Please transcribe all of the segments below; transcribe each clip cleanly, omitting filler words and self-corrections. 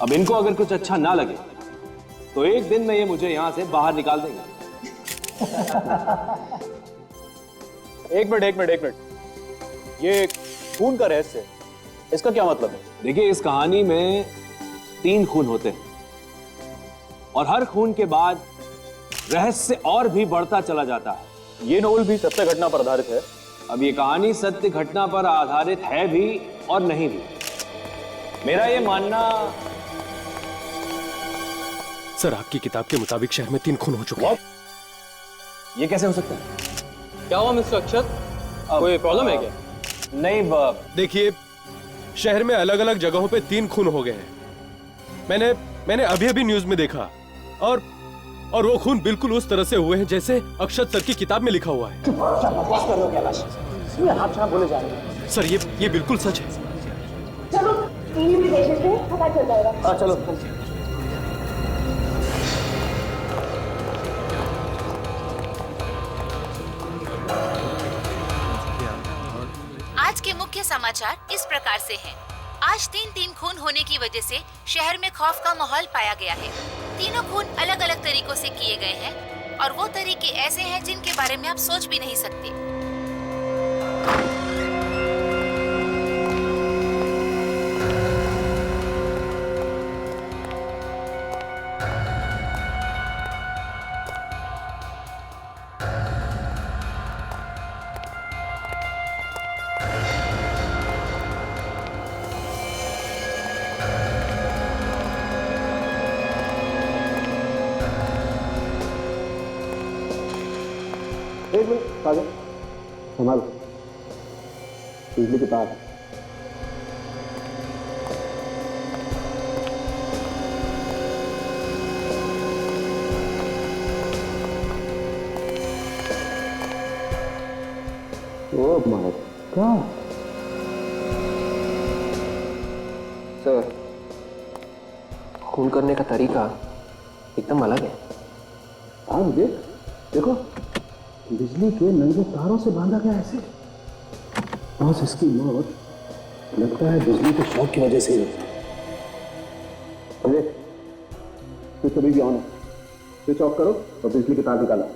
अब इनको अगर कुछ अच्छा ना लगे तो एक दिन में ये मुझे यहां से बाहर निकाल देंगे। एक मिनट, ये खून का रहस्य, इसका क्या मतलब है? देखिए, इस कहानी में 3 खून होते हैं और हर खून के बाद रहस्य और भी बढ़ता चला जाता है। ये नोवेल भी सत्य घटना पर आधारित है? अब ये कहानी सत्य घटना पर आधारित है भी और नहीं भी। मेरा ये मानना। सर, आपकी किताब के मुताबिक शहर में 3 खून हो चुके हैं। ये कैसे हो सकता है? क्या हुआ मिस्टर अक्षत, कोई प्रॉब्लम है क्या? नहीं देखिए, शहर में अलग अलग जगहों पे 3 खून हो गए हैं। मैंने अभी न्यूज में देखा और वो खून बिल्कुल उस तरह से हुए हैं जैसे अक्षत सर की किताब में लिखा हुआ है। सर, ये बिल्कुल सच है। चलो टीवी में देख लेते हैं, पता चल जाएगा। चलो। आज के मुख्य समाचार इस प्रकार से हैं। आज 3 खून होने की वजह से शहर में खौफ का माहौल पाया गया है। तीनों खून अलग अलग तरीकों से किए गए हैं और वो तरीके ऐसे हैं जिनके बारे में आप सोच भी नहीं सकते। एक मिनट काजल, संभाल, बिजली के तार। ओह माय गॉड सर, खून करने का तरीका एकदम अलग है। हाँ देखो, बिजली के नंगे तारों से बांधा गया ऐसे। बॉस, इसकी मौत लगता है बिजली के शॉक की वजह से ही। अरे स्विच अभी भी ऑन है, स्विच ऑफ करो और बिजली के तार निकालो।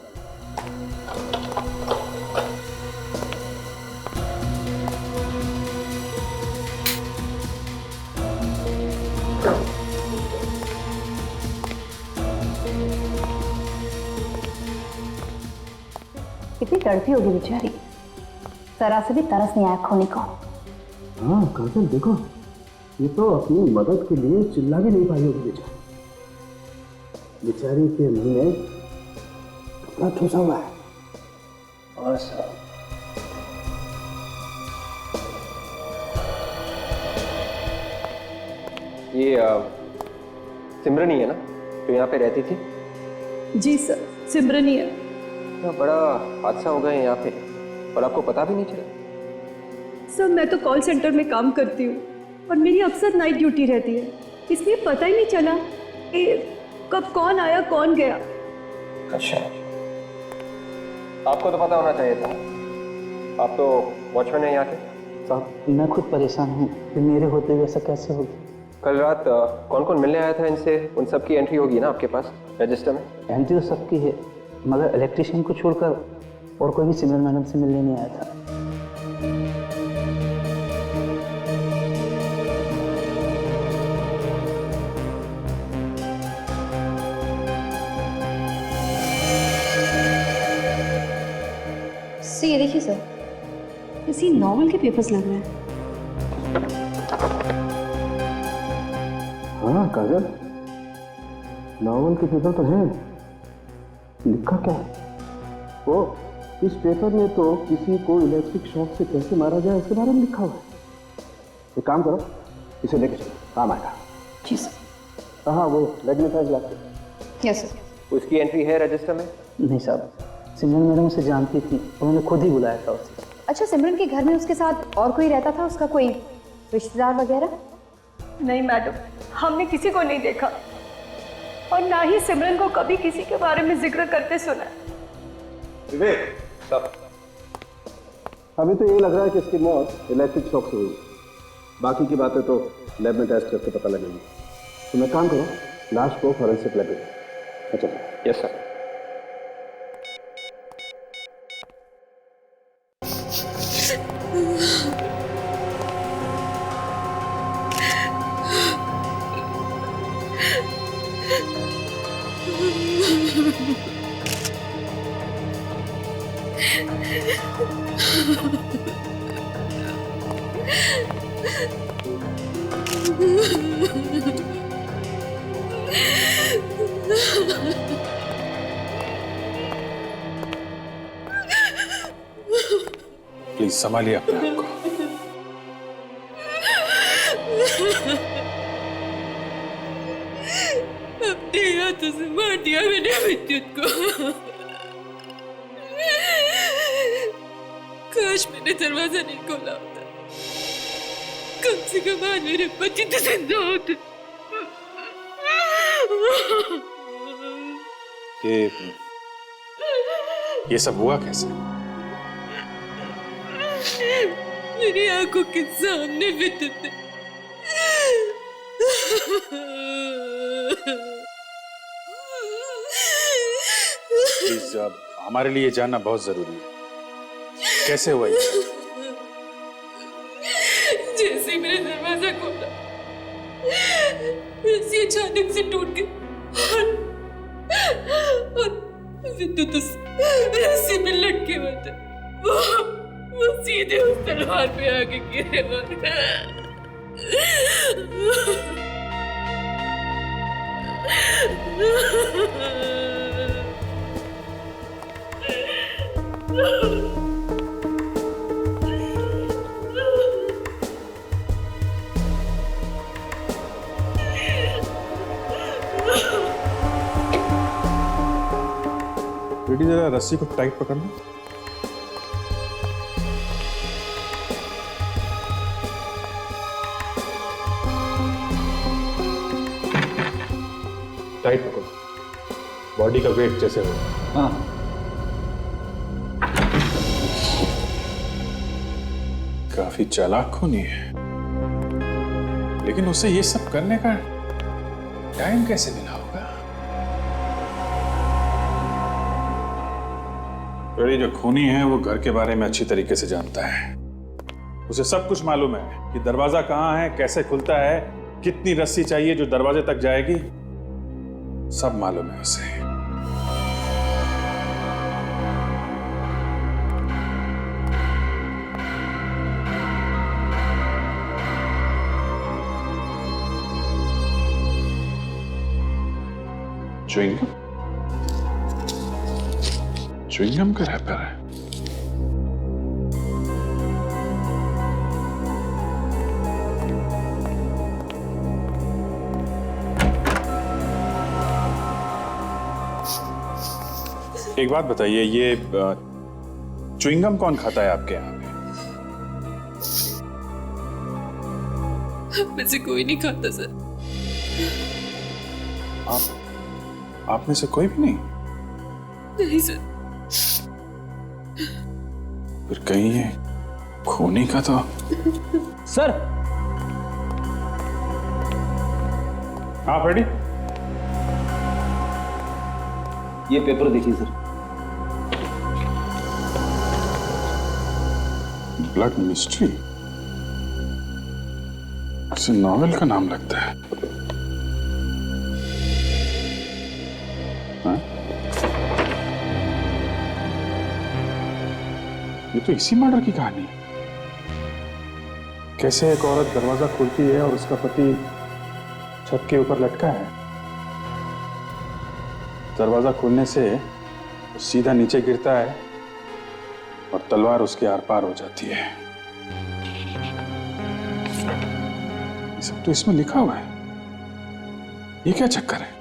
कितनी तड़पी होगी बेचारी, जरा से भी तरस नहीं आया खोने को। हाँ काजल, देखो ये तो अपनी मदद के लिए चिल्ला भी नहीं पाई होगी बेचारी के मुंह में कपड़ा ठूसा हुआ है। और सब ये सिमरन ही है ना जो यहाँ पे रहती थी? जी सर, सिमरन ही है। बड़ा हादसा हो गया यहाँ पे और आपको पता भी नहीं चला? सर, मैं तो कॉल सेंटर में काम करती हूँ और मेरी अक्सर नाइट ड्यूटी रहती है, इसलिए पता ही नहीं चला कि कब कौन आया कौन गया। अच्छा, आपको तो पता होना चाहिए था, आप तो वॉचमैन है यहाँ के। साहब, मैं खुद परेशान हूँ कि मेरे होते हुए ऐसा कैसे होगा। कल रात कौन कौन मिलने आया था इनसे, उन सब की एंट्री होगी ना आपके पास रजिस्टर में? एंट्री तो सबकी है, मगर इलेक्ट्रिशियन को छोड़कर और कोई भी सिमरन मैडम से मिलने नहीं आया था। सर ये देखिए सर, किसी नॉवल के पेपर्स लग रहे हैं। हाँ काजल, नॉवल के पेपर तो हैं। लिखा क्या है? वो इस पेपर में तो किसी को इलेक्ट्रिक शॉक से कैसे मारा जाए इसके बारे में लिखा हुआ है। एक काम करो, इसे लेके चलो, काम आएगा। जी सर। हाँ, वो मैग्नेटाइज लाते। Yes sir. उसकी एंट्री है रजिस्टर में? नहीं साहब, सिमरन मैडम उसे जानती थी, उन्होंने खुद ही बुलाया था उसे। अच्छा, सिमरन के घर में उसके साथ और कोई रहता था, उसका कोई रिश्तेदार वगैरह? नहीं मैडम, हमने किसी को नहीं देखा और ना ही सिमरन को कभी किसी के बारे में जिक्र करते सुना। विवेक, सब अभी तो ये लग रहा है कि इसकी मौत इलेक्ट्रिक शॉक से हुई। बाकी की बातें तो लैब में टेस्ट करके पता लगेगी। मैं काम करो, लाश को फॉरेंसिक लैब भेजो। अच्छा यस सर। प्लीज संभालिए अपने आप को। अपने हाथों से मार दिया मैंने विद्युत को। काश मैंने दरवाजा नहीं खोला होता, कम से कम आज मेरे बच्चे तो जिंदा होते। ये सब हुआ कैसे? मेरी आंखों के सामने विद्युत ने प्लीज हमारे लिए जानना बहुत जरूरी है, कैसे हुआ ये? जैसे ही मैंने दरवाजा खोला रस्सी अचानक से टूट गई और विद्युत उस रस्सी में लटके हुए थे। वो सीधे उस तलवार पे आके गिरे बेटी जरा रस्सी को टाइट पकड़ना। टाइट पकड़ो, बॉडी का वेट जैसे हो। हाँ काफी चालाक खूनी है, लेकिन उसे ये सब करने का टाइम कैसे मिला होगा? बड़ी जो खूनी है वो घर के बारे में अच्छी तरीके से जानता है। उसे सब कुछ मालूम है कि दरवाजा कहाँ है, कैसे खुलता है, कितनी रस्सी चाहिए जो दरवाजे तक जाएगी, सब मालूम है उसे। च्युइंगम? च्युइंगम का रैपर है। एक बात बताइए, ये च्युइंगम कौन खाता है आपके यहाँ पे? में से कोई नहीं खाता सर। आप में से कोई भी नहीं? नहीं सर। फिर कहीं ये खूनी का तो। सर। हाँ फ्रेडी, ये पेपर देखिए सर। ब्लड मिस्ट्री, किसी नॉवेल का नाम लगता है। हाँ? ये तो इसी मर्डर की कहानी है। कैसे एक औरत दरवाजा खोलती है और उसका पति छत के ऊपर लटका है, दरवाजा खोलने से वो सीधा नीचे गिरता है और तलवार उसके आर पार हो जाती है। ये सब तो इसमें लिखा हुआ है, ये क्या चक्कर है?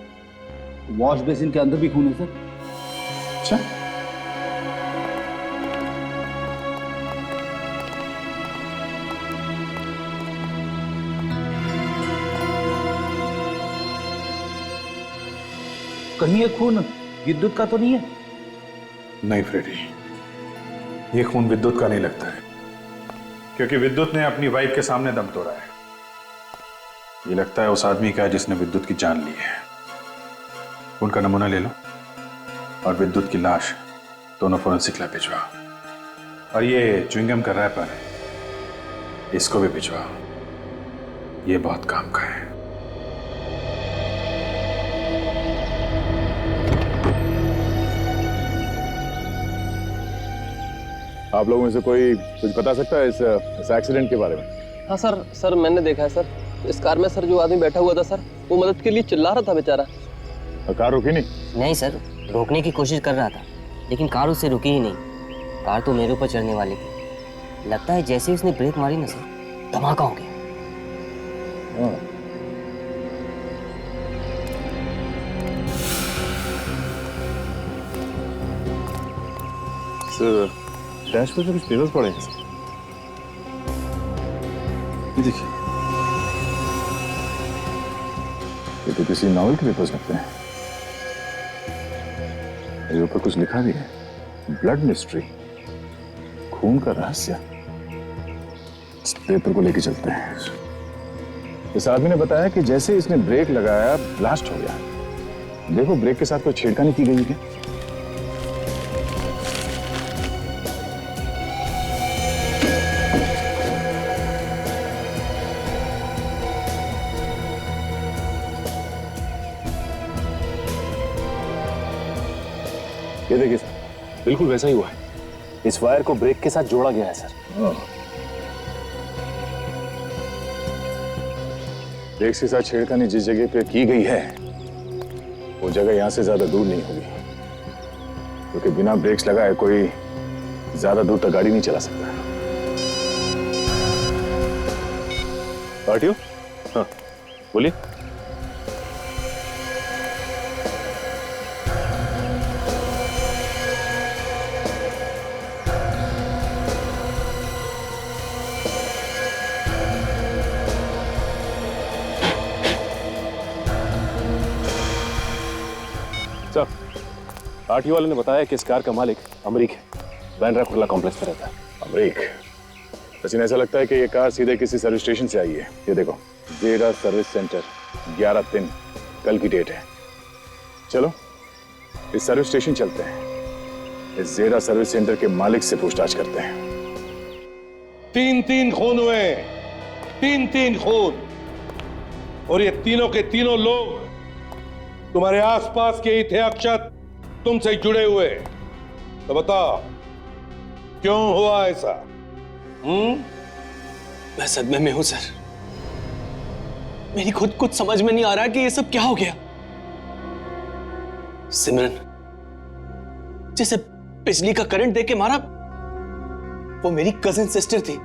वॉश बेसिन के अंदर भी खून है सर। अच्छा, कहीं ये खून विद्युत का तो नहीं है? नहीं फ्रेडी, ये खून विद्युत का नहीं लगता है, क्योंकि विद्युत ने अपनी वाइफ के सामने दम तोड़ा है। ये लगता है उस आदमी का है जिसने विद्युत की जान ली है। उनका नमूना ले लो और विद्युत की लाश दोनों फोरेंसिक लैब भिजवाओ। और ये च्युइंगम का रैपर इसको भी भिजवाओ, ये बहुत काम का है। आप लोगों में से कोई कुछ बता सकता है इस एक्सीडेंट के बारे में? हाँ सर मैंने देखा है सर। इस कार में सर जो आदमी बैठा हुआ था सर, वो मदद के लिए चिल्ला रहा था बेचारा। कार रुकी नहीं? नहीं सर, रोकने की कोशिश कर रहा था लेकिन कार उससे रुकी ही नहीं। कार तो मेरे ऊपर चढ़ने वाली थी। लगता है जैसे ही उसने ब्रेक मारी ना सर, धमाका हो गया। सर डैश पर कुछ पेपर्स पड़े हैं। ये देखिए, ये तो किसी नॉवेल के पेपर्स लगते हैं। ये ऊपर कुछ लिखा भी है, ब्लड मिस्ट्री, खून का रहस्य। इस पेपर को लेके चलते हैं। इस आदमी ने बताया कि जैसे इसने ब्रेक लगाया ब्लास्ट हो गया। देखो ब्रेक के साथ कोई छेड़खानी की गई है क्या? ये देखिए सर, बिल्कुल वैसा ही हुआ है। इस वायर को ब्रेक के साथ जोड़ा गया है सर। ब्रेक के साथ छेड़खानी जिस जगह पे की गई है वो जगह यहां से ज्यादा दूर नहीं होगी, क्योंकि बिना ब्रेक्स लगाए कोई ज्यादा दूर तक गाड़ी नहीं चला सकता। आरटीओ, हाँ बोलिए। सर, आरटीओ वाले ने बताया कि इस कार का मालिक अमरीक है, बैंड्रा कुर्ला कॉम्प्लेक्स में रहता है। अमरीक? लेकिन ऐसा लगता है कि ये कार सीधे किसी सर्विस स्टेशन से आई है। ये देखो, जेडा सर्विस सेंटर, 11/3 कल की डेट है। चलो इस सर्विस स्टेशन चलते हैं, इस जेडा सर्विस सेंटर के मालिक से पूछताछ करते हैं। 3 खून हुए, 3 खून, और ये तीनों के तीनों लोग तुम्हारे आसपास के ही थे अक्षत, तुमसे जुड़े हुए। तो बताओ क्यों हुआ ऐसा? मैं सदमे में हूं सर। मेरी खुद कुछ समझ में नहीं आ रहा कि ये सब क्या हो गया। सिमरन जैसे बिजली का करंट देके मारा, वो मेरी कजिन सिस्टर थी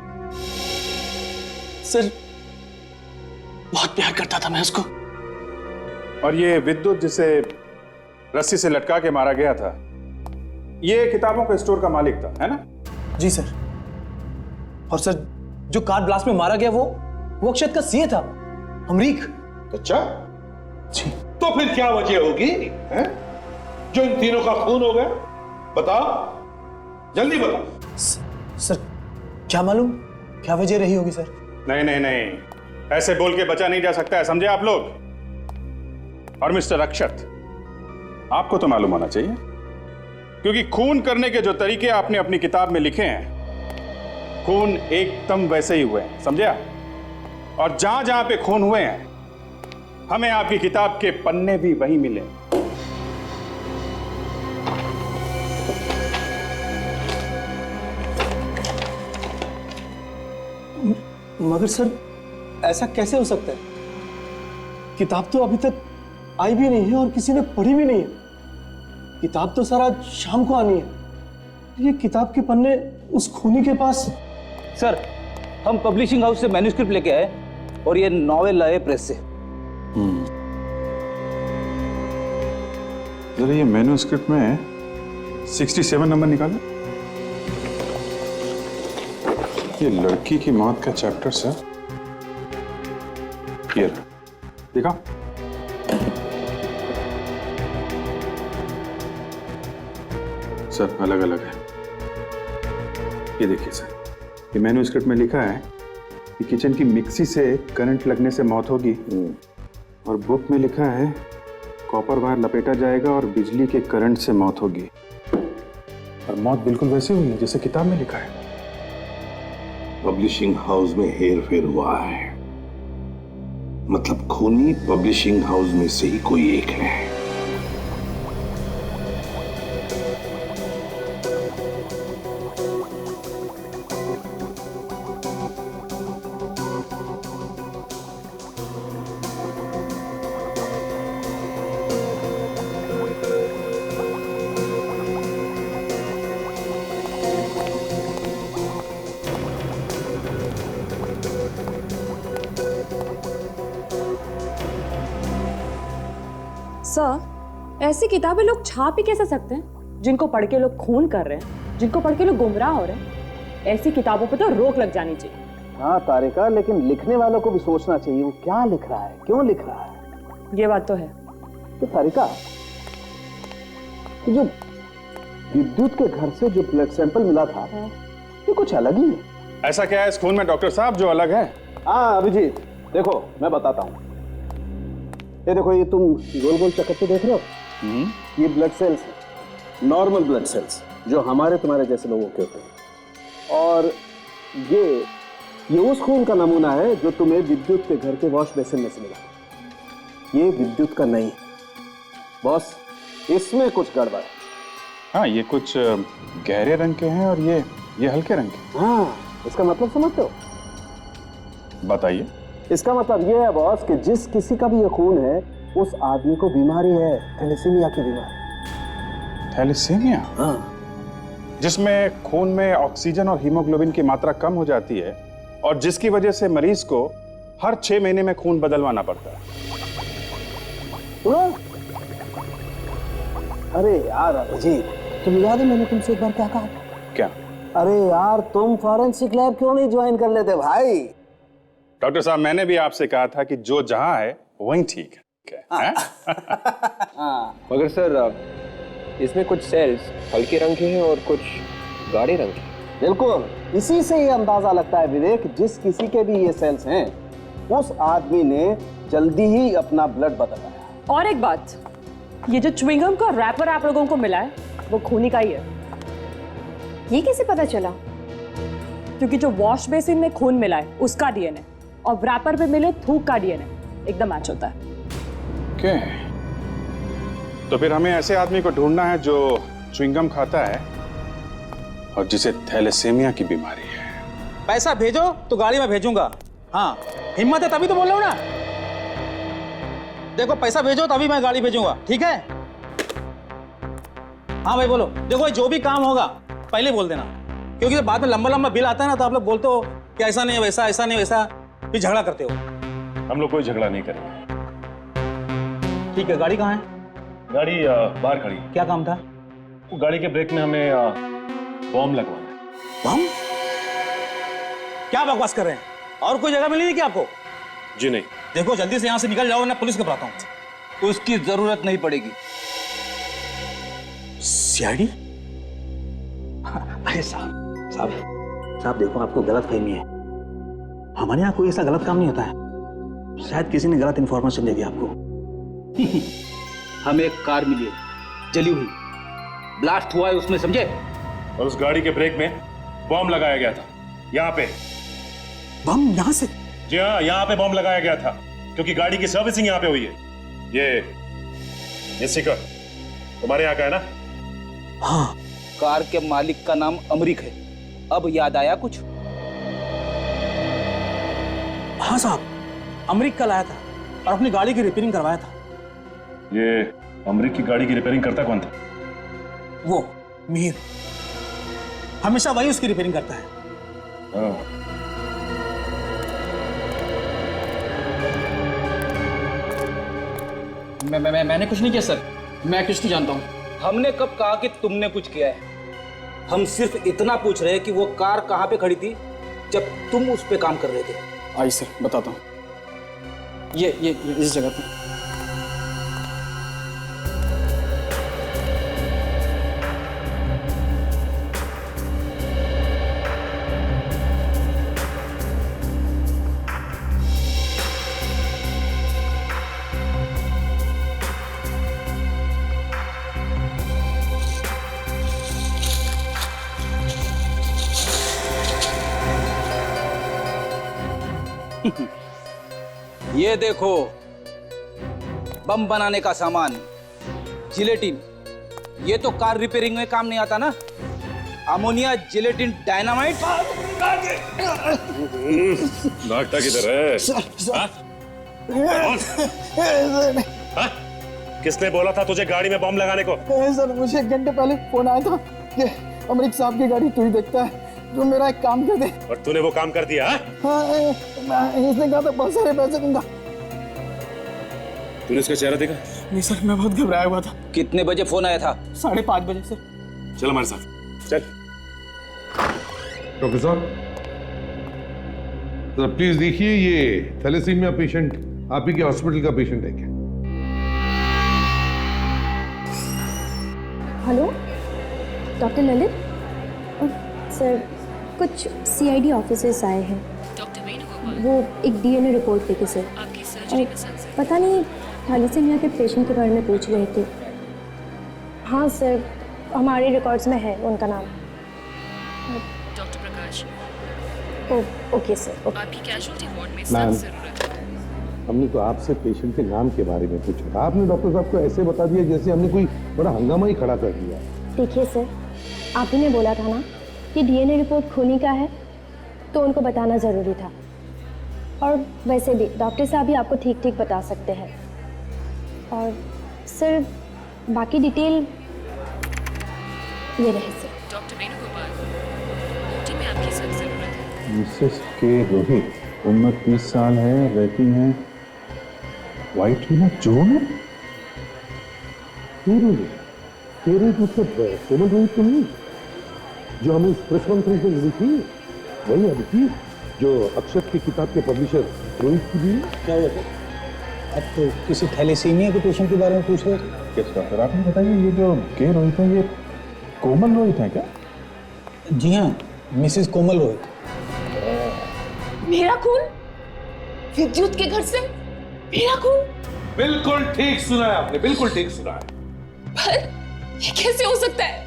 सर। बहुत प्यार करता था मैं उसको। और ये विद्युत जिसे रस्सी से लटका के मारा गया था, ये किताबों के स्टोर का मालिक था, है ना? जी सर। और सर जो कार ब्लास्ट में मारा गया वो अक्षत का सीए था, अमरीक। अच्छा जी। तो फिर क्या वजह होगी है? जो इन तीनों का खून हो गया? बताओ, जल्दी बताओ। सर क्या मालूम क्या वजह रही होगी सर। नहीं, ऐसे बोल के बचा नहीं जा सकता है, समझे आप लोग? और मिस्टर अक्षत, आपको तो मालूम होना चाहिए, क्योंकि खून करने के जो तरीके आपने अपनी किताब में लिखे हैं, खून एकदम वैसे ही हुए हैं, समझे आप? और जहां जहां पे खून हुए हैं, हमें आपकी किताब के पन्ने भी वही मिले। मगर सर ऐसा कैसे हो सकता है? किताब तो अभी तक आई भी नहीं है और किसी ने पढ़ी भी नहीं है। किताब तो सर आज शाम को आनी है। ये किताब के पन्ने उस खूनी के पास। सर हम पब्लिशिंग हाउस से मैन्युस्क्रिप्ट लेके आए और ये नॉवेल लाए प्रेस से। जरा ये मैन्युस्क्रिप्ट में 67 नंबर निकालो। ये लड़की की मौत का चैप्टर सर, ये देखा? सब अलग अलग है। ये देखिए सर, ये मैन्युस्क्रिप्ट में लिखा है कि किचन की मिक्सी से करंट लगने से मौत होगी, और बुक में लिखा है कॉपर वायर लपेटा जाएगा और बिजली के करंट से मौत होगी। और मौत बिल्कुल वैसी हुई है जैसे किताब में लिखा है। पब्लिशिंग हाउस में हेर फेर हुआ है, मतलब खूनी पब्लिशिंग हाउस में से ही कोई एक है। सर, ऐसी किताबें लोग छाप ही कैसे सकते हैं जिनको पढ़ के लोग खून कर रहे हैं, जिनको पढ़ के लोग गुमराह हो रहे हैं? ऐसी किताबों पे तो रोक लग जानी चाहिए। हाँ तारिका, लेकिन लिखने वालों को भी सोचना चाहिए वो क्या लिख रहा है, क्यों लिख रहा है। ये बात तो है। तो तारिका, जो विद्युत के घर से जो ब्लड सैंपल मिला था ये कुछ अलग ही है। ऐसा क्या है इस खून में डॉक्टर साहब जो अलग है? हाँ अभिजीत, देखो मैं बताता हूँ। ये देखो, ये तुम गोल गोल चक्कर देख रहे हो, ये ब्लड सेल्स है, नॉर्मल ब्लड सेल्स जो हमारे तुम्हारे जैसे लोगों के होते हैं। और ये उस खून का नमूना है जो तुम्हें विद्युत के घर के वॉश बेसिन में से मिला। ये विद्युत का नहीं है बॉस, इसमें कुछ गड़बड़ है। हाँ, ये कुछ गहरे रंग के हैं और ये हल्के रंग के। हाँ, इसका मतलब समझते हो? बताइए। इसका मतलब ये है बॉस कि जिस किसी का भी ये खून है उस आदमी को बीमारी है, थैलेसीमिया की बीमारी। थैलेसीमिया? हाँ, जिसमें खून में ऑक्सीजन और हीमोग्लोबिन की मात्रा कम हो जाती है और जिसकी वजह से मरीज को हर 6 महीने में खून बदलवाना पड़ता है। अरे यार अभिजीत, तुम याद है मैंने तुमसे एक बार क्या कहा था? क्या? अरे यार, तुम फॉरेंसिक लैब क्यों नहीं ज्वाइन कर लेते भाई? डॉक्टर साहब, मैंने भी आपसे कहा था कि जो जहां है वहीं ठीक है। मगर सर, इसमें कुछ सेल्स हल्के रंग के हैं और कुछ गाढ़े रंग के। बिल्कुल, इसी से ये अंदाजा लगता है विवेक, जिस किसी के भी ये सेल्स हैं उस आदमी ने जल्दी ही अपना ब्लड बदलवाया। और एक बात, ये जो च्युइंगम का रैपर आप लोगों को मिला है वो खूनी का ही है। ये कैसे पता चला? क्योंकि जो वॉश बेसिन में खून मिला है उसका डीएनए और रैपर पे मिले थूक का डीएनए एकदम मैच होता है। क्या? तो फिर हमें ऐसे आदमी को ढूंढना है जो च्युइंगम खाता है और जिसे थैलेसीमिया की बीमारी है। पैसा भेजो तो गाड़ी में भेजूंगा। हाँ, हिम्मत है तभी तो बोल रहा हूँ ना। देखो, पैसा भेजो तभी मैं गाड़ी भेजूंगा, ठीक है? हाँ भाई बोलो। देखो, जो भी काम होगा पहले बोल देना, क्योंकि जब बाद में लंबा लंबा बिल आता है ना तो आप लोग बोलते हो कि ऐसा नहीं है वैसा, ऐसा नहीं वैसा, फिर झगड़ा करते हो। हम लोग कोई झगड़ा नहीं करेंगे। ठीक है, गाड़ी कहाँ है? गाड़ी बाहर खड़ी। क्या काम था? वो गाड़ी के ब्रेक में हमें बॉम्ब लगवाना है। बॉम्ब? क्या बकवास कर रहे हैं? और कोई जगह मिली नहीं क्या आपको? जी नहीं। देखो, जल्दी से यहाँ से निकल जाओ वरना पुलिस को बुलाता हूँ। उसकी जरूरत नहीं पड़ेगी। सीआईडी? अरे साहब देखो, आपको गलत फहमी है। हमारे यहाँ कोई ऐसा गलत काम नहीं होता है। शायद किसी ने गलत इंफॉर्मेशन दे दिया आपको। हमें एक कार मिली है, जली हुई, ब्लास्ट हुआ है उसमें, समझे? और उस गाड़ी के ब्रेक में बॉम्ब लगाया गया था। यहाँ पे बम? यहाँ से? जी हाँ, यहाँ पे बॉम्ब लगाया गया था क्योंकि गाड़ी की सर्विसिंग यहाँ पे हुई है। ये स्टिकर तुम्हारे यहाँ का है ना? हाँ। कार के मालिक का नाम अमरीक है। अब याद आया कुछ? हाँ साहब, अमरीक कल आया था और अपनी गाड़ी की रिपेयरिंग करवाया था। ये अमरीक की गाड़ी की रिपेयरिंग करता कौन था? वो मीर, हमेशा वही उसकी रिपेयरिंग करता है। मैंने कुछ नहीं किया सर, मैं कुछ नहीं जानता हूँ। हमने कब कहा कि तुमने कुछ किया है? हम सिर्फ इतना पूछ रहे हैं कि वो कार कहाँ पे खड़ी थी जब तुम उस पे काम कर रहे थे। आइए सर, बताता हूँ। ये इस जगह पे। ये देखो, बम बनाने का सामान, जिलेटिन। ये तो कार रिपेयरिंग में काम नहीं आता ना। Ammonia, gelatin, dynamite. नाटक किधर है? हाँ? किसने बोला था तुझे गाड़ी में बम लगाने को? सर, मुझे 1 घंटे पहले फोन आया था कि अमरीक साहब की गाड़ी तू ही देखता है, जो मेरा एक काम कर दे। और तूने वो काम कर दिया? हाँ, इसने कहा था बहुत सारे पैसे दूंगा। तूने उसका चेहरा देखा? नहीं सर, मैं बहुत घबराया हुआ था। कितने बजे फोन आया था? 5:30 बजे सर। चल हमारे साथ, चल। डॉक्टर साहब, तो प्लीज देखिए, ये थैलेसीमिया पेशेंट आप ही के हॉस्पिटल का पेशेंट है क्या? Hello, doctor Lalit. सर, कुछ सीआईडी ऑफिसर्स आए हैं। वो एक डीएनए रिपोर्ट लेके सर। पता नहीं, थैलेसीमिया के पेशेंट के बारे में पूछ रहे थे। हाँ सर, हमारे रिकॉर्ड्स में है उनका नाम। डॉक्टर प्रकाश। Okay sir. आपकी कैजुअल्टी वार्ड में मैम, सख्त जरूरत है। हमने तो आपसे पेशेंट के नाम के बारे में पूछा, आपने डॉक्टर साहब को ऐसे बता दिया जैसे हमने कोई बड़ा हंगामा ही खड़ा कर दिया। देखिए सर, आप ही ने बोला था ना कि डीएनए रिपोर्ट खूनी का है, तो उनको बताना ज़रूरी था। और वैसे भी डॉक्टर साहब ही आपको ठीक ठीक बता सकते हैं। और सर, बाकी डिटेल ये रहे सर। डॉक्टर वेणुगोपाल, ड्यूटी में आपकी सख्त जरूरत है। मिसेस के रोहित, उम्र 30 साल है, रहती हैं व्हाइट विला जोन। मतलब कोमल रोहित तो नहीं, जो हमें प्रेस कॉन्फ्रेंस में मिली थी, वही अदिति जो अक्षत की किताब के पब्लिशर रोहित की भी। क्या हुआ सर? आप तो किसी थैलेसीमिया के पेशेंट के बारे में पूछ रहे थे? किस डॉक्टर, आपने बताइए, ये जो के रोहित है, ये कोमल रोहित है क्या? जी हाँ, मिसेस कोमल रोहित। मेरा खून विद्युत के घर से? मेरा खून? बिल्कुल ठीक सुना है आपने, बिल्कुल ठीक सुना है। पर ये कैसे हो सकता है?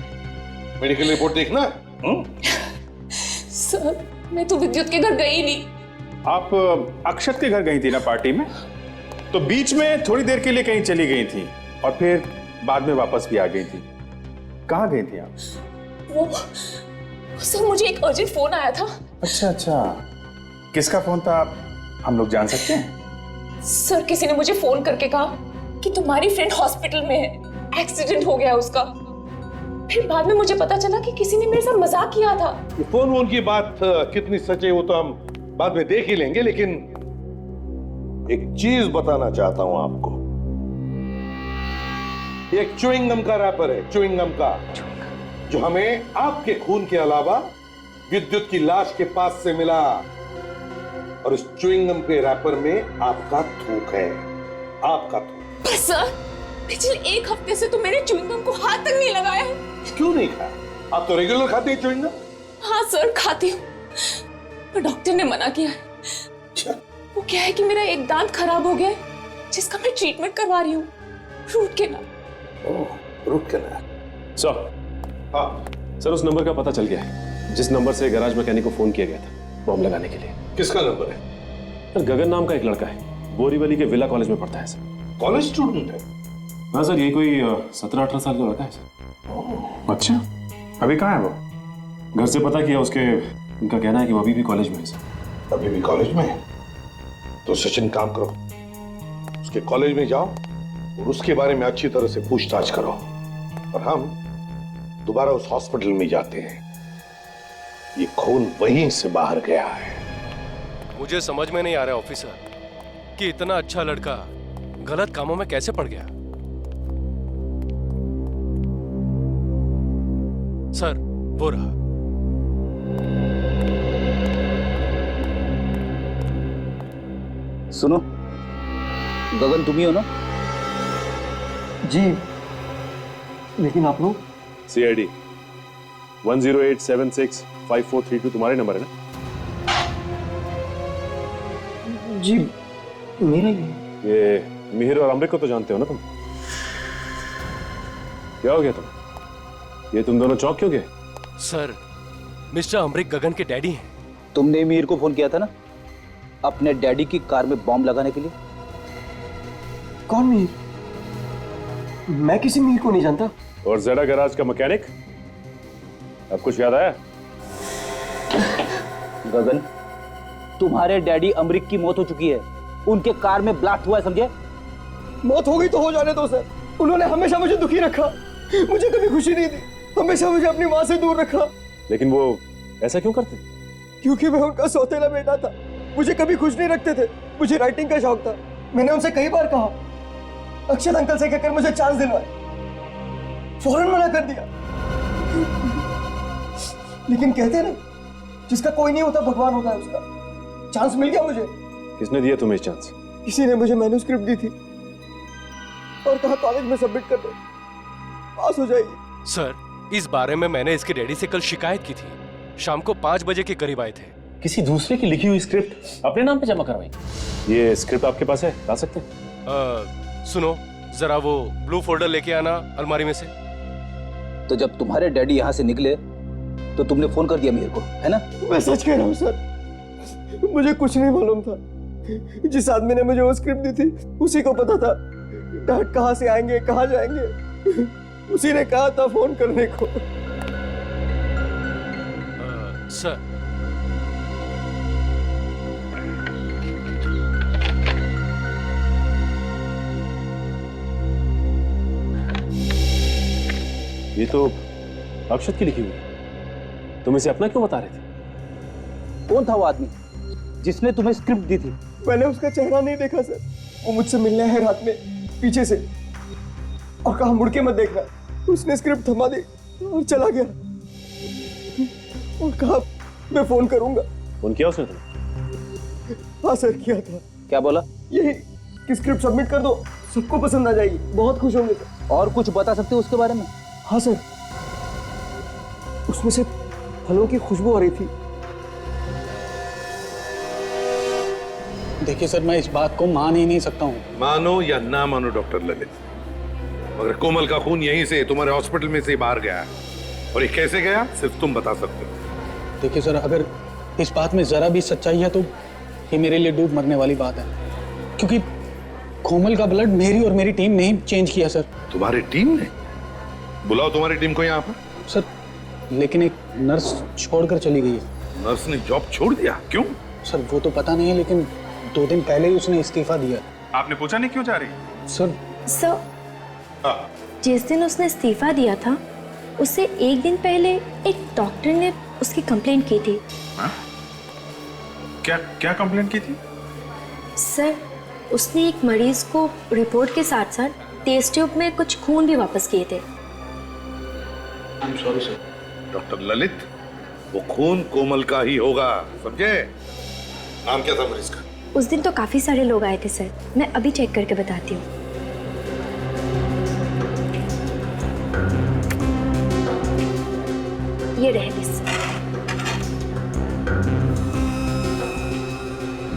मेडिकल रिपोर्ट देखना। सर, मैं तो विद्युत के घर गई नहीं। आप अक्षत के घर गई थी ना पार्टी में, तो बीच में थोड़ी देर के लिए कहीं चली गई थी और फिर बाद में वापस भी आ गई थी। कहाँ गई थी आप? वो सर, मुझे एक अर्जेंट फोन आया था। अच्छा, किसका फोन था, हम लोग जान सकते हैं? सर, किसी ने मुझे फोन करके कहा कि तुम्हारी फ्रेंड हॉस्पिटल में है, एक्सीडेंट हो गया उसका। फिर बाद में मुझे पता चला कि किसी ने मेरे साथ मजाक किया था। ये फोन की बात कितनी सच है वो तो हम बाद में देख ही लेंगे, लेकिन एक चीज बताना चाहता हूं आपको। एक च्युइंगम का रैपर है, च्युइंगम का, जो हमें आपके खून के अलावा विद्युत की लाश के पास से मिला। और इस च्युइंगम के रैपर में आपका थूक है, आपका थूक। पर सर, पिछले 1 हफ्ते से तो मेरे च्युइंगम को हाथ तक नहीं लगाया है। क्यों नहीं खाया? आप तो रेगुलर खाते हैं च्युइंगम? हाँ सर, खाती हूँ, पर डॉक्टर ने मना किया है। वो क्या है कि मेरा एक दांत खराब हो गया है, जिसका मैं ट्रीटमेंट करवा रही हूँ, रूट कैनाल। ओह, रूट कैनाल। सर, हाँ सर, उस नंबर का पता चल गया है जिस नंबर से गैराज मैकेनिक को फोन किया गया था बॉम्ब लगाने के लिए। किसका नंबर है? सर, गगन नाम का एक लड़का है, बोरीवली के विला कॉलेज में पढ़ता है सर। कॉलेज स्टूडेंट है? हाँ सर, ये कोई 17-18 साल का लड़का है सर। अच्छा, अभी कहाँ है वो? घर से पता किया, उनका कहना है कि वो अभी भी कॉलेज में है सर। अभी भी कॉलेज में है? तो सचिन, काम करो, उसके कॉलेज में जाओ और उसके बारे में अच्छी तरह से पूछताछ करो, और हम दोबारा उस हॉस्पिटल में जाते हैं। ये खून वहीं से बाहर गया है। मुझे समझ में नहीं आ रहा ऑफिसर कि इतना अच्छा लड़का गलत कामों में कैसे पड़ गया। सर, वो रहा। सुनो, गगन तुम ही हो ना? जी, लेकिन आप लोग? CID 108765432 तुम्हारे नंबर है ना? जी, मेरा ही है। ये मिहिर और अमृत को तो जानते हो ना तुम? क्या हो गया ये तुम दोनों चौंक क्यों गए? सर, मिस्टर अमृत गगन के डैडी हैं। तुमने मीर को फोन किया था ना? अपने डैडी की कार में बॉम्ब लगाने के लिए? कौन मीर? मैं किसी मीर को नहीं जानता। और ज़रा गैराज का मैकेनिक? अब कुछ याद आया? गगन, तुम्हारे डैडी अमरीक की मौत हो चुकी है, उनके कार में ब्लास्ट हुआ है, समझे? मौत हो गई तो हो जाने दो सर। उन्होंने हमेशा मुझे दुखी रखा, मुझे कभी खुशी नहीं दी, हमेशा मुझे अपनी माँ से दूर रखा। लेकिन वो ऐसा क्यों करते? क्योंकि मैं उनका सौतेला बेटा था, मुझे कभी खुश नहीं रखते थे। मुझे राइटिंग का शौक था, मैंने उनसे कई बार कहा अक्षत अंकल से कहकर मुझे चांस दिलवाए, फौरन मना कर दिया। लेकिन कहते ना, जिसका कोई नहीं होता भगवान होता है उसका। चांस मिल गया मुझे। किसने दिया तुम्हें चांस? किसी ने मुझे मैन्युस्क्रिप्ट दी थी और कहा कॉलेज में सबमिट कर दो, पास हो जाएगी। सर, इस बारे में मैंने इसके डैडी से कल शिकायत की थी। शाम को 5 बजे के करीब आए थे। किसी दूसरे की लिखी हुई स्क्रिप्ट अपने नाम पे जमा करवाई? ये स्क्रिप्ट आपके पास है, ला सकते हैं? सुनो, जरा वो ब्लू फोल्डर लेके आना अलमारी में से। तो जब तुम्हारे डैडी यहाँ से निकले तो तुमने फोन कर दिया मेरे को, है ना? मैं सच कह रहा हूँ सर, मुझे कुछ नहीं मालूम था। जिस आदमी ने मुझे वो स्क्रिप्ट दी थी उसी को पता था डैड कहाँ से आएंगे, कहाँ जाएंगे। उसी ने कहा था फोन करने को। सर, ये तो अक्षत की लिखी हुई। तुम इसे अपना क्यों बता रहे थे? कौन था वो आदमी जिसने तुम्हें स्क्रिप्ट दी थी? मैंने उसका चेहरा नहीं देखा सर। वो मुझसे मिलने आया रात में पीछे से और कहा मुड़ के मत देखना। उसने स्क्रिप्ट थमा दी और चला गया और कहा मैं फोन करूंगा। फोन किया उसने तुम्हें? हाँ सर, किया था। क्या बोला? यही कि स्क्रिप्ट सबमिट कर दो, सबको पसंद आ जाएगी, बहुत खुश होंगे सर। और कुछ बता सकते हो उसके बारे में? हाँ सर, उसमें से फलों की खुशबू आ रही थी। देखिए सर, मैं इस बात को मान ही नहीं सकता हूँ। मानो या ना मानो डॉक्टर ललित, मगर कोमल का खून यहीं से तुम्हारे हॉस्पिटल में से बाहर गया है। और ये कैसे गया सिर्फ तुम बता सकते हो। देखिए सर, अगर इस बात में जरा भी सच्चाई है तो ये मेरे लिए डूब मरने वाली बात है, क्योंकि कोमल का ब्लड मेरी और मेरी टीम ने ही चेंज किया सर। तुम्हारी टीम ने? बुलाओ तुम्हारी टीम को यहाँ पर। सर, लेकिन एक नर्स छोड़कर चली गई है। नर्स ने जॉब छोड़ दिया? क्यों? सर वो तो पता नहीं है, लेकिन 2 दिन पहले ही उसने इस्तीफा दिया। आपने पूछा नहीं क्यों जा रही? सर जिस दिन उसने इस्तीफा दिया था उससे 1 दिन पहले एक डॉक्टर ने उसकी कंप्लेंट की थी। क्या कंप्लेंट की थी? सर, उसने एक मरीज को रिपोर्ट के साथ साथ टेस्ट ट्यूब में कुछ खून भी वापस किए थे। I'm sorry, sir. Doctor Lalit, वो खून कोमल का ही होगा, समझे? नाम क्या था मरीज का? उस दिन तो काफी सारे लोग आए थे सर, मैं अभी चेक करके बताती हूँ। ये रहे लिस्ट।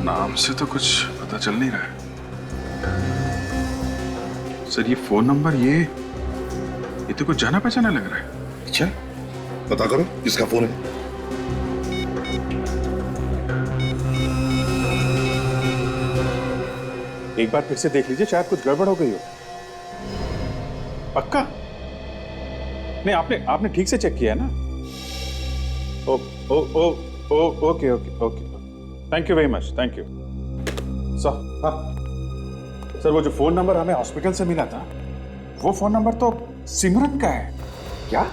नाम से तो कुछ पता चल नहीं रहा है सर। ये फोन नंबर ये तो कुछ जाना पहचाना लग रहा है। अच्छा, पता करो किसका फोन है। एक बार फिर से देख लीजिए, शायद कुछ गड़बड़ हो गई हो। पक्का? नहीं, आपने ठीक से चेक किया है ना? Okay okay okay, thank you very much, thank you sir. वो जो फोन नंबर हमें हॉस्पिटल से मिला था, वो फोन नंबर तो सिमरन का है। क्या?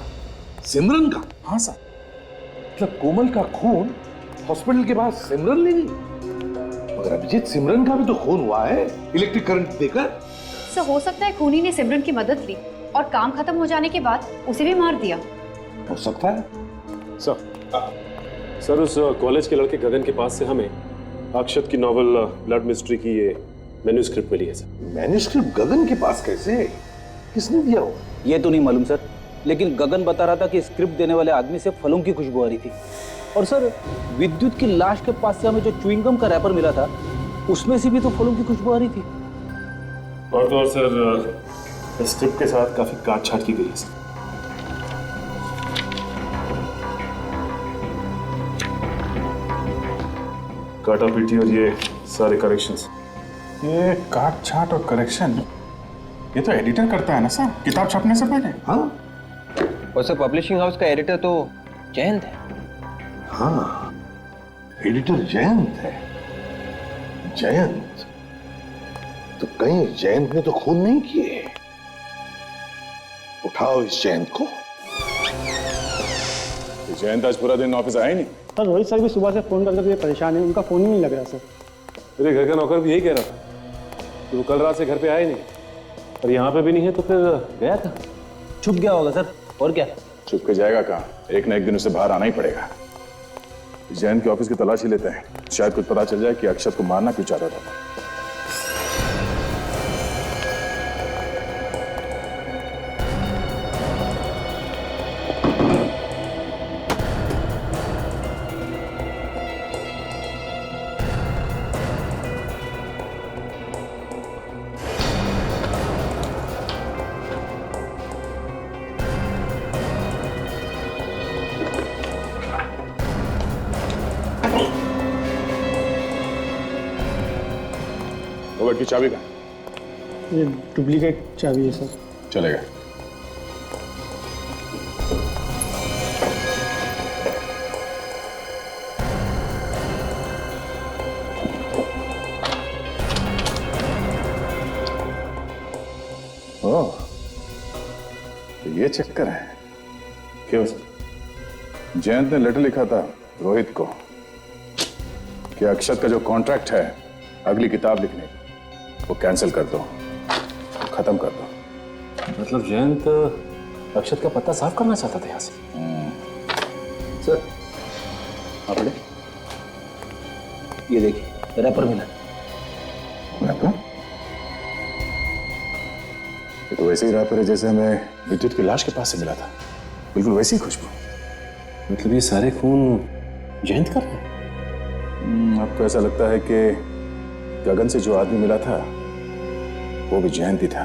सिमरन का? हाँ सर। मतलब कोमल का खून हॉस्पिटल के बाद सिमरन ले गई? मगर अभिजीत, सिमरन का भी तो खून हुआ है इलेक्ट्रिक करंट देकर। सर, हो सकता है खूनी ने सिमरन की मदद ली और काम खत्म हो जाने के बाद उसे भी मार दिया। हो सकता है सर, उस कॉलेज के लड़के गगन के पास से हमें अक्षत की नॉवल ब्लड मिस्ट्री की ये मैन्युस्क्रिप्ट मिली है सर। मैन्युस्क्रिप्ट गगन के पास कैसे? किसने दिया हो? ये तो नहीं मालूम सर, लेकिन गगन बता रहा था कि स्क्रिप्ट देने वाले आदमी से फलों की खुशबू आ रही थी। और सर, विद्युत की लाश के पास से हमें जो च्युइंगम का रैपर मिला था, उसमें से भी तो फलों की खुशबू आ रही थी। और तो और सर, स्क्रिप्ट के साथ काफी काट छाट की गई है सर। काटा पीटी और ये सारे करेक्शंस। ये काट छाट और करेक्शन ये तो एडिटर करता है ना सर, किताब छपने से पहले। हाँ, और सर पब्लिशिंग हाउस का एडिटर तो जयंत है। हाँ, एडिटर जयंत है। जयंत तो कहीं जयंत ने तो खून नहीं किए। उठाओ इस जयंत को। जयंत आज पूरा दिन ऑफिस आया नहीं। सर रोहित सर भी सुबह से फोन करके परेशान है, उनका फोन ही नहीं लग रहा सर। मेरे घर का नौकर भी यही कह रहा था कि वो कल रात से घर पे आया नहीं, और यहाँ पे भी नहीं है, तो फिर गया था। छुप गया होगा सर, और क्या। छुप के जाएगा कहाँ, एक ना एक दिन उसे बाहर आना ही पड़ेगा। जयंत के ऑफिस की तलाशी लेते हैं, शायद कुछ पता चल जाए कि अक्षत को मारना क्यों चाहता था। रोबोट की चाबी कहाँ? ये डुप्लीकेट चाबी है सर। चलेगा। ओह, तो ये चक्कर है। क्यों सर? जयंत ने लेटर लिखा था रोहित को कि अक्षत का जो कॉन्ट्रैक्ट है अगली किताब लिखने का, वो कैंसिल कर दो, खत्म कर दो। मतलब जयंत अक्षत का पत्ता साफ करना चाहता था यहाँ से। सर हाँ पढ़े, ये देखिए रैपर मिला। रैपर? ये तो वैसे ही रैपर है जैसे हमें विद्युत की लाश के पास से मिला था, बिल्कुल वैसी ही खुशबू। मतलब ये सारे खून जयंत कर रहे हैं? आपको ऐसा लगता है कि गगन से जो आदमी मिला था वो भी जयंत ही था?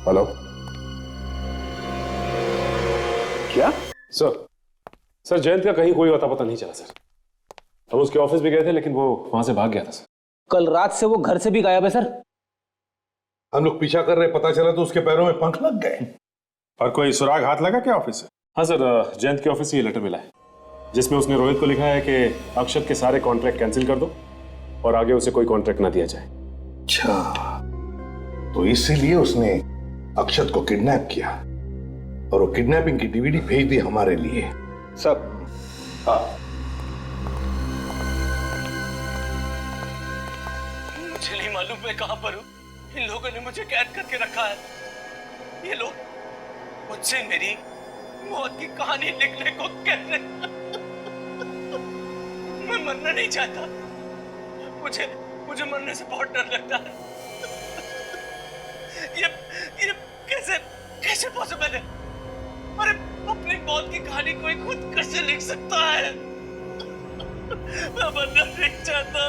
हेलो, क्या? सर जयंत का कहीं कोई अता पता नहीं चला सर। हम उसके ऑफिस भी गए थे, लेकिन वो वहां से भाग गया था सर। कल रात से वो घर से भी गायब है सर। हम लोग पीछा कर रहे, पता चला तो उसके पैरों में पंख लग गए। और कोई सुराग हाथ लगा क्या ऑफिस से? हाँ सर, जयंत के ऑफिस से ये लेटर मिला है जिसमें उसने रोहित को लिखा है कि अक्षत के सारे कॉन्ट्रैक्ट कैंसिल कर दो और आगे उसे कोई कॉन्ट्रैक्ट ना दिया जाए। अच्छा, तो इसीलिए उसने अक्षत को किडनैप किया और वो किडनैपिंग की डीवीडी भेज दी हमारे लिए। सब हाँ, मुझे नहीं मालूम मैं कहां पर हूं। इन लोगों ने मुझे कैद करके रखा है। ये लोग मुझसे मेरी मौत की कहानी लिखने को कह रहे हैं। मैं मरना नहीं चाहता। मुझे मरने से बहुत डर लगता है। ये कैसे पॉसिबल है? अरे अपनी मौत की कहानी कोई खुद कैसे लिख सकता है? मैं मरना नहीं चाहता।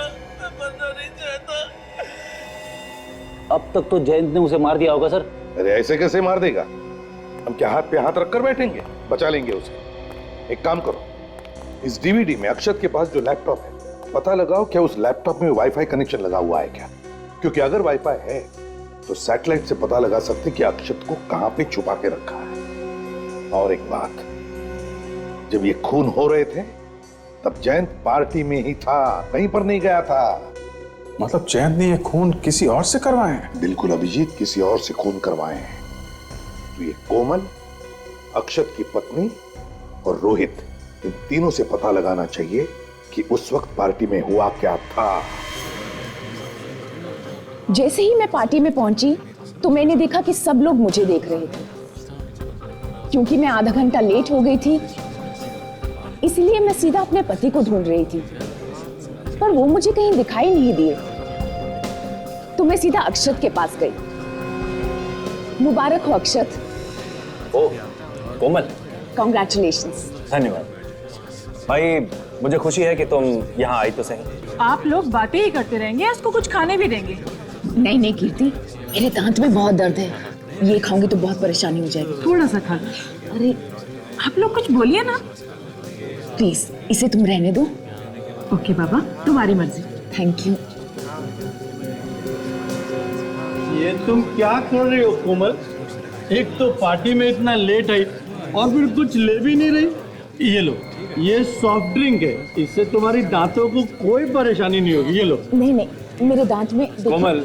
अब तक तो जयंत ने उसे मार दिया होगा सर। अरे ऐसे कैसे मार देगा? हम क्या हाथ पे हाथ रखकर बैठेंगे? बचा लेंगे उसे। एक काम करो, इस डीवीडी में अक्षत के पास जो लैपटॉप है, पता लगाओ क्या उस लैपटॉप में वाईफाई कनेक्शन लगा हुआ है क्या? क्योंकि अगर वाईफाई है तो सैटेलाइट से पता लगा सकते कि अक्षत को कहां पे छुपा के रखा है। और एक बात, जब ये खून हो रहे थे तब जयंत पार्टी में ही था, कहीं पर नहीं गया था। मतलब जयंत ने ये खून किसी और से करवाए हैं? बिल्कुल अभिजीत, किसी और से खून करवाए हैं। तो ये कोमल, अक्षत की पत्नी और रोहित, इन तीनों से पता लगाना चाहिए कि उस वक्त पार्टी में हुआ क्या था। जैसे ही मैं पार्टी में पहुंची तो मैंने देखा कि सब लोग मुझे देख रहे थे। क्योंकि मैं आधा घंटा लेट हो गई थी, इसलिए मैं सीधा अपने पति को ढूंढ रही थी, पर वो मुझे कहीं दिखाई नहीं दिए। तो मैं सीधा अक्षत के पास गई। मुबारक हो अक्षत। ओ कोमल, कॉन्ग्रेचुलेशंस। धन्यवाद भाई, मुझे खुशी है कि तुम यहाँ आई तो सही। आप लोग बातें ही करते रहेंगे, इसको कुछ खाने भी देंगे? नहीं नहीं कीर्ति, मेरे दांत में बहुत दर्द है, ये खाऊंगी तो बहुत परेशानी हो जाएगी। थोड़ा सा खा लो। अरे आप लोग कुछ बोलिए ना। प्लीज इसे तुम रहने दो। ओके बाबा, तुम्हारी मर्जी। Thank you. ये तुम क्या कर रही हो कोमल? एक तो पार्टी में इतना लेट आई और फिर कुछ ले भी नहीं रही। ये लो, ये सॉफ्ट ड्रिंक है, इससे तुम्हारी दांतों को कोई परेशानी नहीं होगी। ये लो। नहीं नहीं, मेरे दांत में कोमल,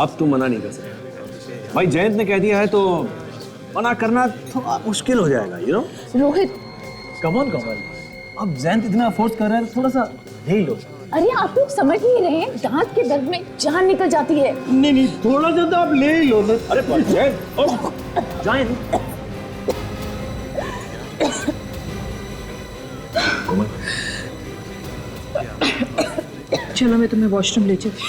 अब तू मना नहीं कर सकता। भाई जयंत ने कह दिया है तो मना करना थोड़ा मुश्किल हो जाएगा, you know. Rohit, come on Komal, अब जयंत इतना फोर्स कर रहा है, थोड़ा सा ले लो। अरे आप लोग समझ नहीं रहे हैं, दांत के दर्द में जान निकल जाती है। नहीं नहीं, थोड़ा सा तो आप ले ही लो ना। अरे जयंत, चलो मैं तुम्हें वॉशरूम ले चलती।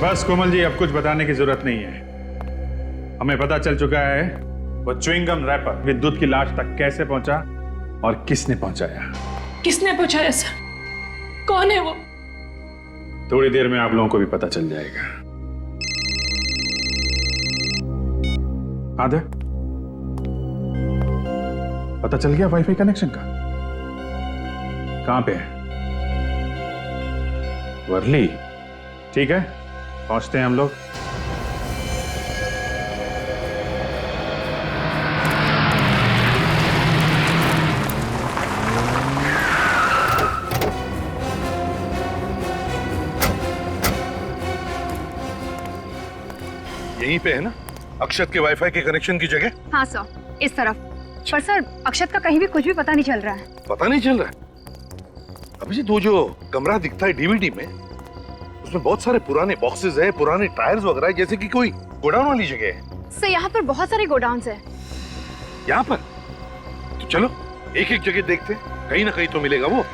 बस कोमल जी, अब कुछ बताने की जरूरत नहीं है। हमें पता चल चुका है वो च्युइंगम रैपर विद्युत की लाश तक कैसे पहुंचा और किसने पहुंचाया। किसने पहुंचाया सर? कौन है वो? थोड़ी देर में आप लोगों को भी पता चल जाएगा। आदर, पता चल गया वाईफाई कनेक्शन का? कहां पे है? वर्ली। ठीक है, पहुंचते हैं हम लोग। यहीं पे है ना अक्षत के वाईफाई के कनेक्शन की जगह? हाँ सर, इस तरफ। पर सर, अक्षत का कहीं भी कुछ भी पता नहीं चल रहा है। पता नहीं चल रहा है? अभिजीत, वो जो कमरा दिखता है डीवीडी में, उसमें बहुत सारे पुराने बॉक्सेस हैं, पुराने टायर्स वगैरह है, जैसे कि कोई गोडाउन वाली जगह है। सर, यहाँ पर बहुत सारे गोडाउन्स हैं। यहाँ पर? तो चलो एक एक जगह देखते हैं, कहीं ना कहीं तो मिलेगा वो।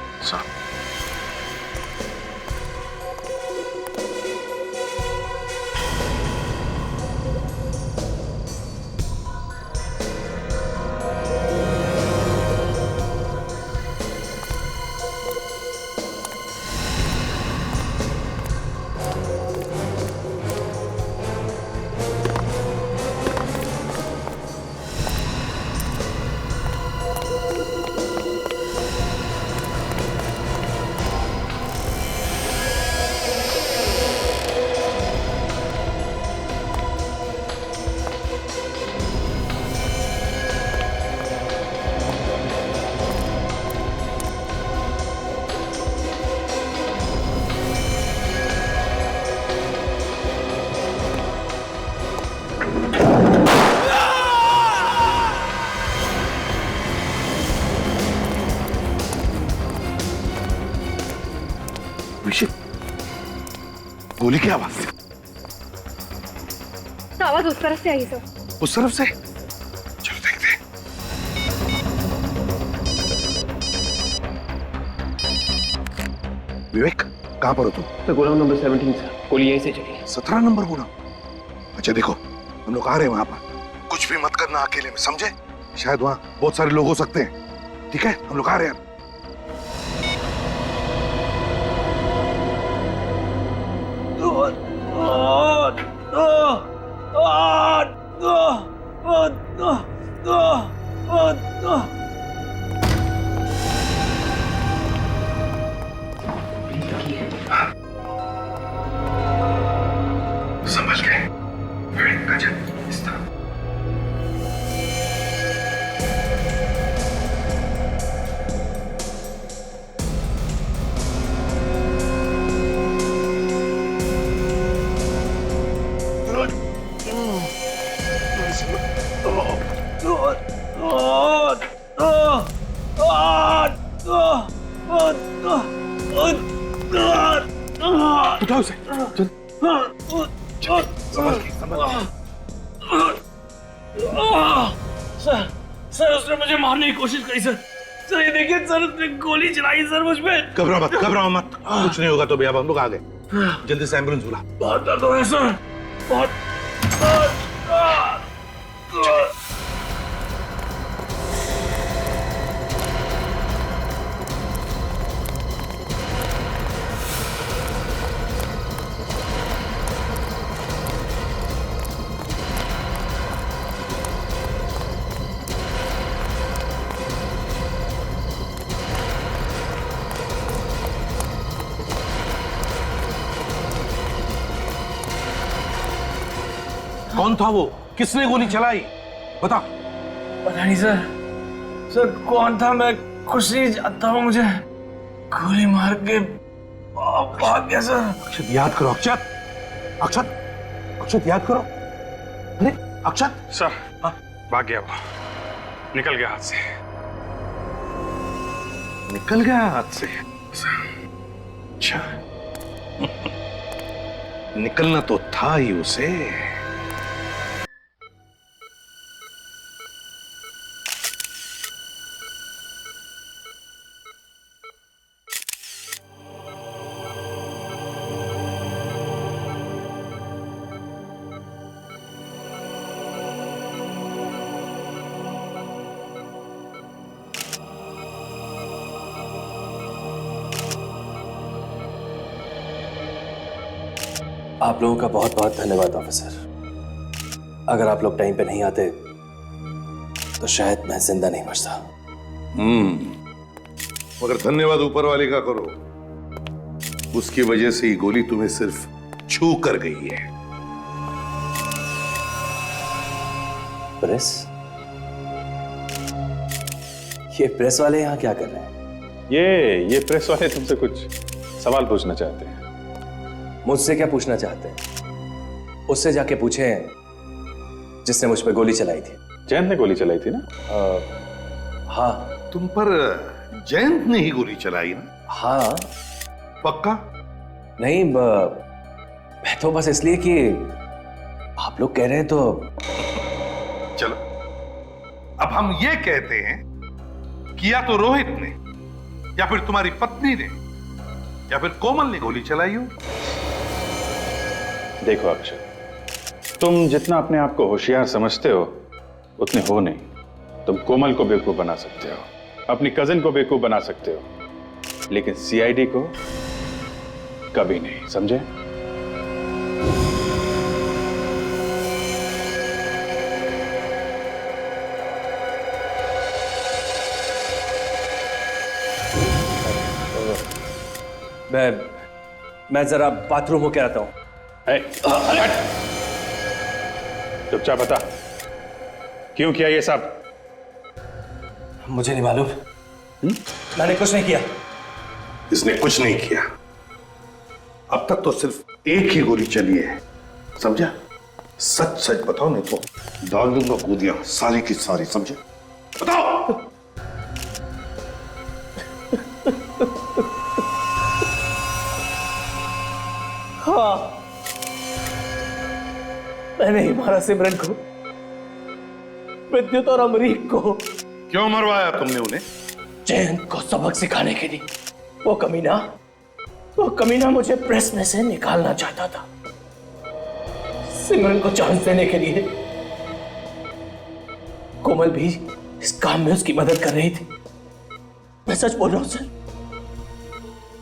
गोली की आवाज? तो आवाज उस तरफ से आई सर। उस तरफ से? चलो देखते हैं। विवेक, कहां पर हो तुम? तो गोदाम नंबर 17 सर, गोली यहीं से चली। 17 नंबर गोदाम? अच्छा देखो, हम लोग आ रहे हैं वहां पर। कुछ भी मत करना अकेले में, समझे? शायद वहां बहुत सारे लोग हो सकते हैं। ठीक है, हम लोग आ रहे हैं। समझ गए? इस तरह। उठाओ उसे, चल। सर, सर उसने मुझे मारने की कोशिश करी सर। सर ये देखिए सर, उसने गोली चलाई सर मुझ पे। घबराओ मत। कुछ नहीं होगा तो भी। अब हम लोग आ गए, जल्दी से एम्बुलेंस बुला। बहुत दर्द हो रहा है सर, बहुत। कौन था वो? किसने गोली चलाई? बता। पता नहीं सर। सर कौन था मैं कुछ नहीं जानता हूँ, मुझे गोली मार के भाग गया सर। अक्षत याद करो, अक्षत अक्षत अक्षत याद करो। अरे अक्षत सर भाग गया वो, निकल गया हाथ से। निकल गया हाथ से? अच्छा निकलना तो था ही उसे। आप लोगों का बहुत बहुत धन्यवाद ऑफिसर। अगर आप लोग टाइम पे नहीं आते तो शायद मैं जिंदा नहीं बचता। मगर धन्यवाद ऊपर वाले का करो, उसकी वजह से ही गोली तुम्हें सिर्फ छू कर गई है। प्रेस? ये प्रेस वाले यहाँ क्या कर रहे हैं? ये प्रेस वाले तुमसे कुछ सवाल पूछना चाहते हैं। मुझसे क्या पूछना चाहते हैं? उससे जाके पूछें जिसने मुझ पे गोली चलाई थी। जयंत ने गोली चलाई थी ना? हाँ। तुम पर जयंत ने ही गोली चलाई ना? हाँ। पक्का? नहीं, मैं तो बस इसलिए कि आप लोग कह रहे हैं तो। चलो अब हम ये कहते हैं कि या तो रोहित ने, या फिर तुम्हारी पत्नी ने, या फिर कोमल ने गोली चलाई हो। देखो अक्षय, तुम जितना अपने आप को होशियार समझते हो उतने हो नहीं। तुम कोमल को बेवकूफ बना सकते हो, अपनी कजिन को बेवकूफ बना सकते हो, लेकिन सीआईडी को कभी नहीं, समझे? मैं जरा बाथरूम होके आता हूं। चुपचाप बता, क्यों किया ये सब? मुझे नहीं मालूम। मैंने कुछ नहीं किया। इसने कुछ नहीं किया। अब तक तो सिर्फ एक ही गोली चली है, समझा? सच सच बताओ, नहीं तो डाल दूंगा गोलियां सारी की सारी, समझे? बताओ। हाँ, मैंने ही मारा सिमरन को, विद्युत और अमरीक को। क्यों मरवाया तुमने उन्हें? जयंत को सबक सिखाने के लिए। वो कमीना मुझे प्रेस में से निकालना चाहता था, सिमरन को चांस देने के लिए। कोमल भी इस काम में उसकी मदद कर रही थी। मैं सच बोल रहा हूं सर,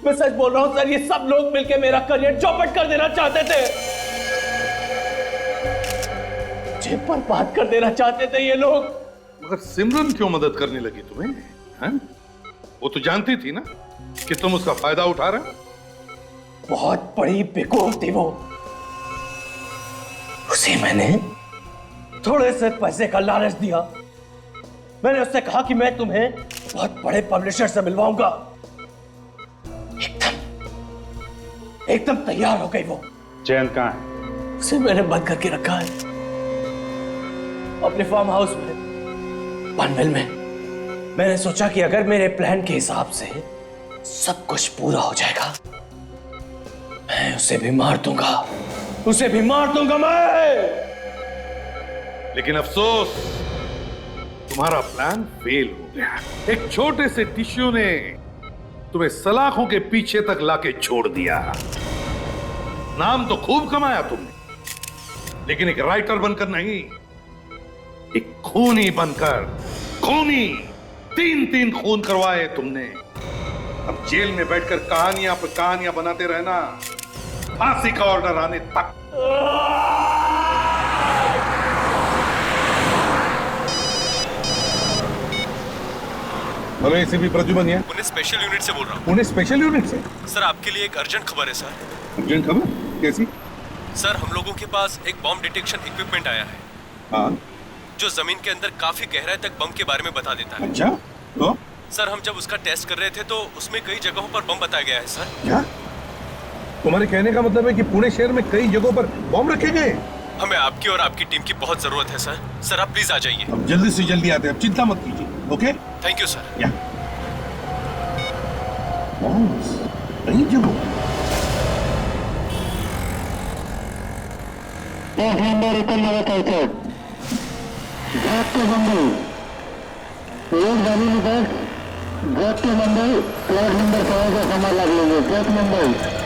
मैं सच बोल रहा हूं सर। ये सब लोग मिलकर मेरा करियर चौपट कर देना चाहते थे, मुझे बर्बाद कर देना चाहते थे ये लोग। मगर सिमरन क्यों मदद करने लगी तुम्हें? हैं? वो तो जानती थी ना कि तुम उसका फायदा उठा रहे हो। बहुत बड़ी बेवकूफ थी वो। उसे मैंने थोड़े से पैसे का लालच दिया। मैंने उससे कहा कि मैं तुम्हें बहुत बड़े पब्लिशर से मिलवाऊंगा। एकदम तैयार हो गई वो। जयंत कहाँ है? उसे मैंने बंद करके रखा है अपने फार्म हाउस में, पनवेल में। मैंने सोचा कि अगर मेरे प्लान के हिसाब से सब कुछ पूरा हो जाएगा, मैं उसे भी मार दूंगा, उसे भी मार दूंगा मैं। लेकिन अफसोस, तुम्हारा प्लान फेल हो गया। एक छोटे से टिश्यू ने तुम्हें सलाखों के पीछे तक लाके छोड़ दिया। नाम तो खूब कमाया तुमने, लेकिन एक राइटर बनकर नहीं, एक खूनी बनकर। खूनी 3 खून करवाए तुमने। अब जेल में बैठकर कहानियां पर कहानियां बनाते रहना, फांसी का ऑर्डर आने तक। हेलो एसीपी प्रद्युमन है। पुणे स्पेशल यूनिट से बोल रहा हूँ। पुणे स्पेशल यूनिट से? सर आपके लिए एक अर्जेंट खबर है सर। अर्जेंट खबर? कैसी? सर हम लोगों के पास एक बॉम्ब डिटेक्शन इक्विपमेंट आया है। हाँ। जो जमीन के अंदर काफी गहराई तक बम के बारे में बता देता है। अच्छा तो सर हम जब उसका टेस्ट कर रहे थे तो उसमें कई जगहों पर बम बताया गया है सर। क्या तुम्हारे कहने का मतलब है कि पुणे शहर में कई जगहों पर बम रखे गए? हमें आपकी और आपकी टीम की बहुत जरूरत है सर। सर आप प्लीज आ जाइए। अब जल्दी से जल्दी आते हैं, अब चिंता मत कीजिए। Okay thank you sir. या कई जगहों मुंबई, प्लॉट नंबर 5 का सामान लग लेंगे। मुंबई